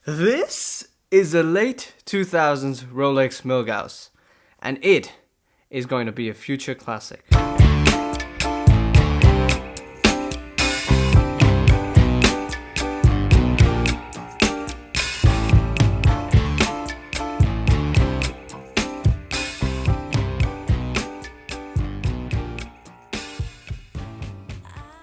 This is a late 2000s Rolex Milgauss, and it is going to be a future classic.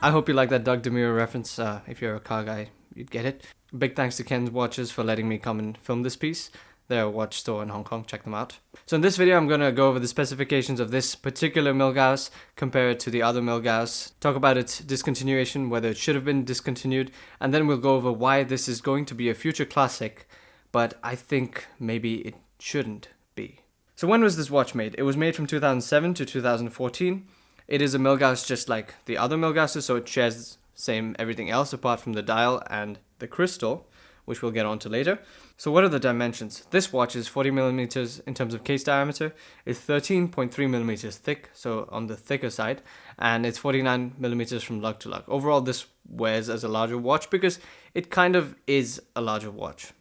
I hope you like that Doug DeMuro reference. If you're a car guy, you'd get it. Big thanks to Ken's Watches for letting me come and film this piece. They're a watch store in Hong Kong, check them out. So in this video, I'm going to go over the specifications of this particular Milgauss, compare it to the other Milgauss, talk about its discontinuation, whether it should have been discontinued, and then we'll go over why this is going to be a future classic, but I think maybe it shouldn't be. So when was this watch made? It was made from 2007 to 2014. It is a Milgauss just like the other Milgausses, so it shares same everything else apart from the dial and the crystal, which we'll get onto later. So what are the dimensions? This watch is 40 millimeters in terms of case diameter. It's 13.3 millimeters thick, so on the thicker side, and it's 49 millimeters from lug to lug. Overall, this wears as a larger watch because it kind of is a larger watch.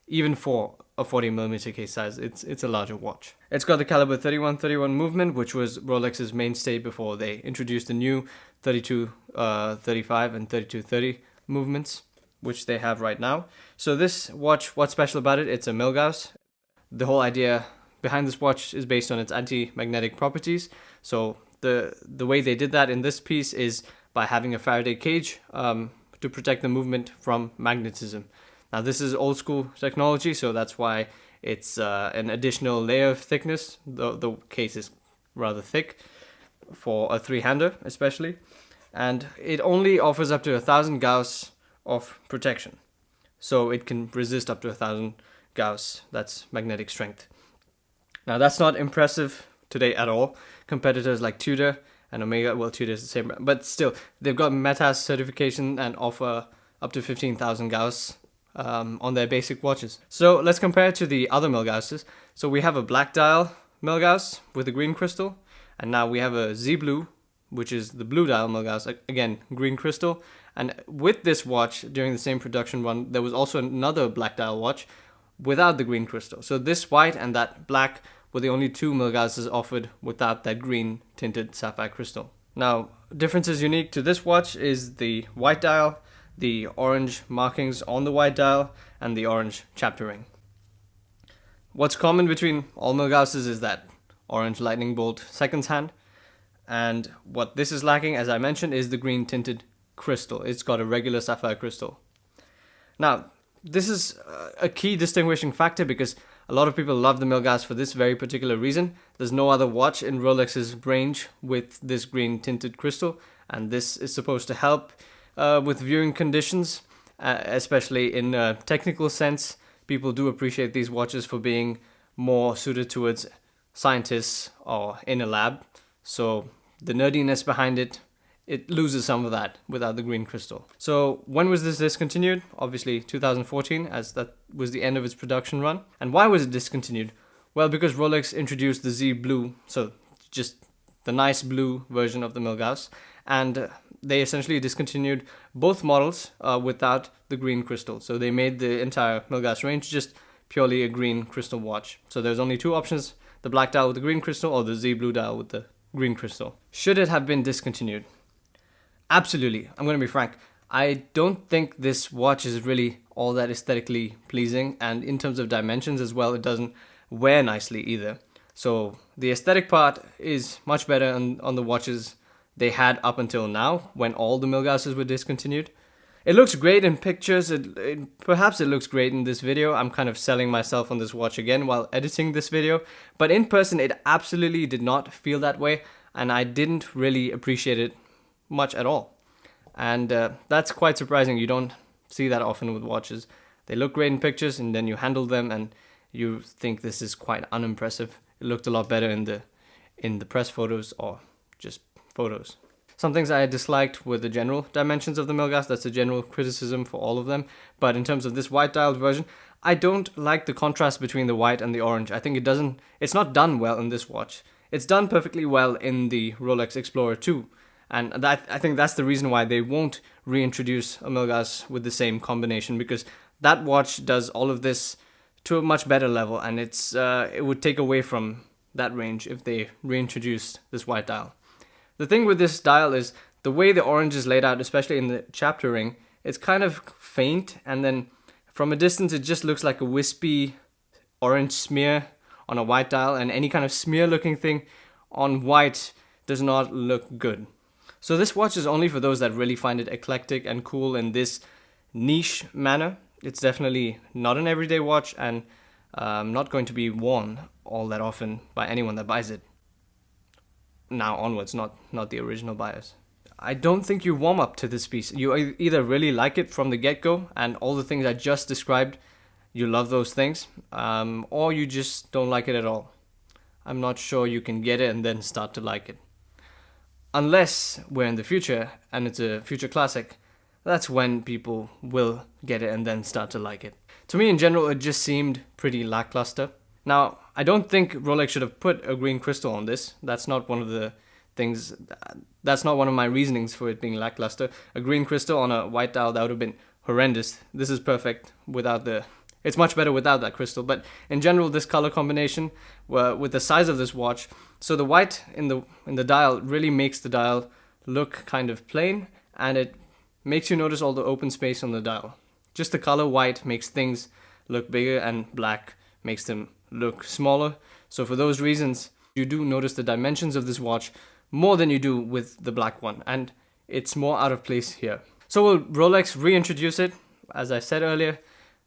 Even for a 40 millimeter case size, it's a larger watch. It's got the caliber 3131 movement, which was Rolex's mainstay before they introduced the new 3235 and 3230 movements, which they have right now. So this watch, what's special about it? It's a Milgauss. The whole idea behind this watch is based on its anti-magnetic properties. So the way they did that in this piece is by having a Faraday cage to protect the movement from magnetism. Now this is old school technology, so that's why it's an additional layer of thickness. The case is rather thick for a three-hander especially, and it only offers up to 1,000 Gauss of protection, so it can resist up to 1,000 Gauss. That's magnetic strength. Now that's not impressive today at all. Competitors like Tudor and Omega, well, Tudor is the same, but still they've got METAS certification and offer up to 15,000 Gauss on their basic watches. So let's compare it to the other Milgausses. So we have a black dial Milgauss with a green crystal, and now we have a Z Blue, which is the blue dial Milgauss, again green crystal. And with this watch, during the same production run, there was also another black dial watch without the green crystal. So this white and that black were the only two Milgausses offered without that green tinted sapphire crystal. Now, differences unique to this watch is the white dial, the orange markings on the white dial, and the orange chapter ring. What's common between all Milgausses is that orange lightning bolt seconds hand, and what this is lacking, as I mentioned, is the green tinted crystal. It's got a regular sapphire crystal. Now, this is a key distinguishing factor because a lot of people love the Milgauss for this very particular reason. There's no other watch in Rolex's range with this green tinted crystal, and this is supposed to help with viewing conditions, especially in a technical sense. People do appreciate these watches for being more suited towards scientists or in a lab. So the nerdiness behind it loses some of that without the green crystal. So when was this discontinued? Obviously 2014, as that was the end of its production run. And why was it discontinued? Well, because Rolex introduced the Z Blue, so just the nice blue version of the Milgauss, and they essentially discontinued both models without the green crystal. So they made the entire Milgauss range just purely a green crystal watch. So there's only two options, the black dial with the green crystal or the Z Blue dial with the green crystal. Should it have been discontinued? Absolutely. I'm going to be frank. I don't think this watch is really all that aesthetically pleasing, and in terms of dimensions as well, it doesn't wear nicely either. So the aesthetic part is much better on the watches they had up until now, when all the Milgausses were discontinued. It looks great in pictures, perhaps it looks great in this video. I'm kind of selling myself on this watch again while editing this video, but in person it absolutely did not feel that way, and I didn't really appreciate it much at all. And that's quite surprising. You don't see that often with watches. They look great in pictures, and then you handle them and you think this is quite unimpressive. It looked a lot better in the press photos or just photos. Some things I disliked were the general dimensions of the Milgauss. That's a general criticism for all of them. But in terms of this white dialed version, I don't like the contrast between the white and the orange. I think it's not done well in this watch. It's done perfectly well in the Rolex Explorer 2. And I think that's the reason why they won't reintroduce a Milgauss with the same combination, because That watch does all of this to a much better level, and it would take away from that range if they reintroduced this white dial. The thing with this dial is the way the orange is laid out, especially in the chapter ring, it's kind of faint, and then from a distance it just looks like a wispy orange smear on a white dial, and any kind of smear looking thing on white does not look good. So this watch is only for those that really find it eclectic and cool in this niche manner. It's definitely not an everyday watch, and not going to be worn all that often by anyone that buys it. Now onwards, not the original buyers. I don't think you warm up to this piece. You either really like it from the get-go, and all the things I just described, you love those things, or you just don't like it at all. I'm not sure you can get it and then start to like it. Unless we're in the future, and it's a future classic, that's when people will get it and then start to like it. To me, in general, it just seemed pretty lackluster. Now, I don't think Rolex should have put a green crystal on this. That's not one of the things, that's not one of my reasonings for it being lackluster. A green crystal on a white dial, that would have been horrendous. This is perfect without it's much better without that crystal. But in general, this color combination, with the size of this watch, so the white in the dial really makes the dial look kind of plain, and it makes you notice all the open space on the dial. Just the color white makes things look bigger, and black makes them look smaller. So for those reasons, you do notice the dimensions of this watch more than you do with the black one, and it's more out of place here. So will Rolex reintroduce it? As I said earlier,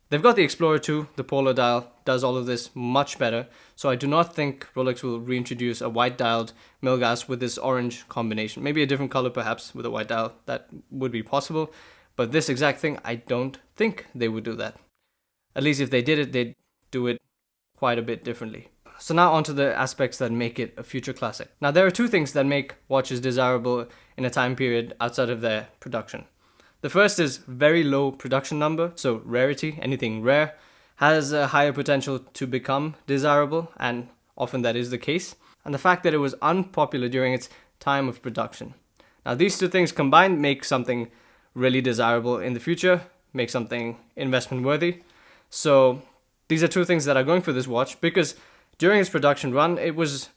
they've got the Explorer 2, the polar dial, does all of this much better. So I do not think Rolex will reintroduce a white dialed Milgauss with this orange combination. Maybe a different color perhaps with a white dial, that would be possible. But this exact thing, I don't think they would do that. At least if they did it, they'd do it quite a bit differently. So now onto the aspects that make it a future classic. Now there are two things that make watches desirable in a time period outside of their production. The first is very low production number, so rarity, anything rare, has a higher potential to become desirable, and often that is the case. And the fact that it was unpopular during its time of production. Now these two things combined make something really desirable in the future, make something investment worthy. So these are two things that are going for this watch, because during its production run, it was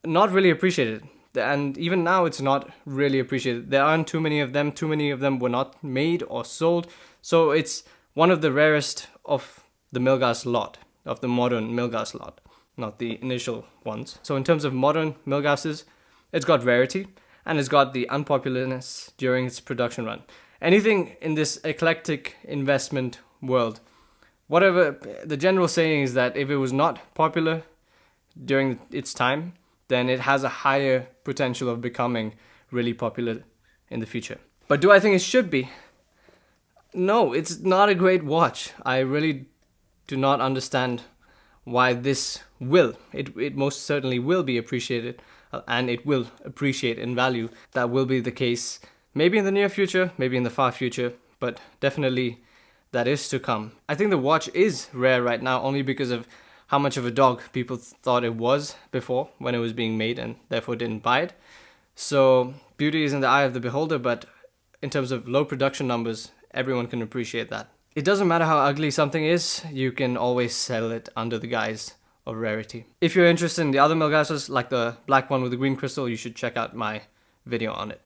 not really appreciated. And even now, it's not really appreciated. There aren't too many of them. Too many of them were not made or sold. So it's one of the rarest of the Milgauss lot, of the modern Milgauss lot, not the initial ones. So in terms of modern Milgausses, it's got rarity, and it's got the unpopularness during its production run. Anything in this eclectic investment world, whatever, the general saying is that if it was not popular during its time, then it has a higher potential of becoming really popular in the future. But do I think it should be? No, it's not a great watch. I really do not understand why this will. It most certainly will be appreciated, and it will appreciate in value. That will be the case maybe in the near future, maybe in the far future, but definitely that is to come. I think the watch is rare right now only because of how much of a dog people thought it was before when it was being made, and therefore didn't buy it. So beauty is in the eye of the beholder, but in terms of low production numbers, everyone can appreciate that. It doesn't matter how ugly something is, you can always sell it under the guise of rarity. If you're interested in the other Milgausses, like the black one with the green crystal, you should check out my video on it.